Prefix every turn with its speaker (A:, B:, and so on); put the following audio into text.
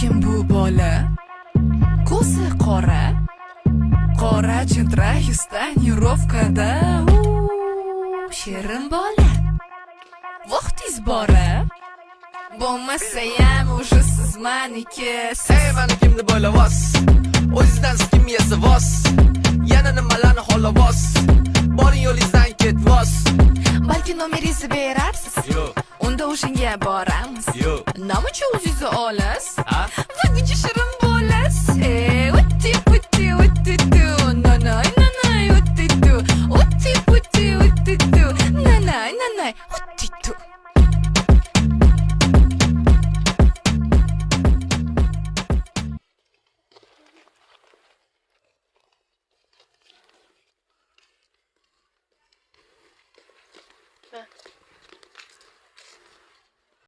A: Kim bu bola? Ko'zi qora, qora chintra yuzdan yurovkada. Shirin bola, vaqtingiz bora. Bo'lmasayam уже siz maniki.
B: Ey manikimni bo'lavos, o'zingizdan siz kim yesa vos. Yana nimalarni xolavos, boring yo'lingizdan ketvos.
A: Balki nomeringizni berarsiz,
B: Yo'q,
A: unda o'shanga boramiz.
B: yo'q.
A: Nima uchun o'zingizni olas?
B: Ha?
A: Vaqtincha shirin bolas. Utti putti utti tu, nanay nanay utti tu, utti putti utti tu, nanay nanay.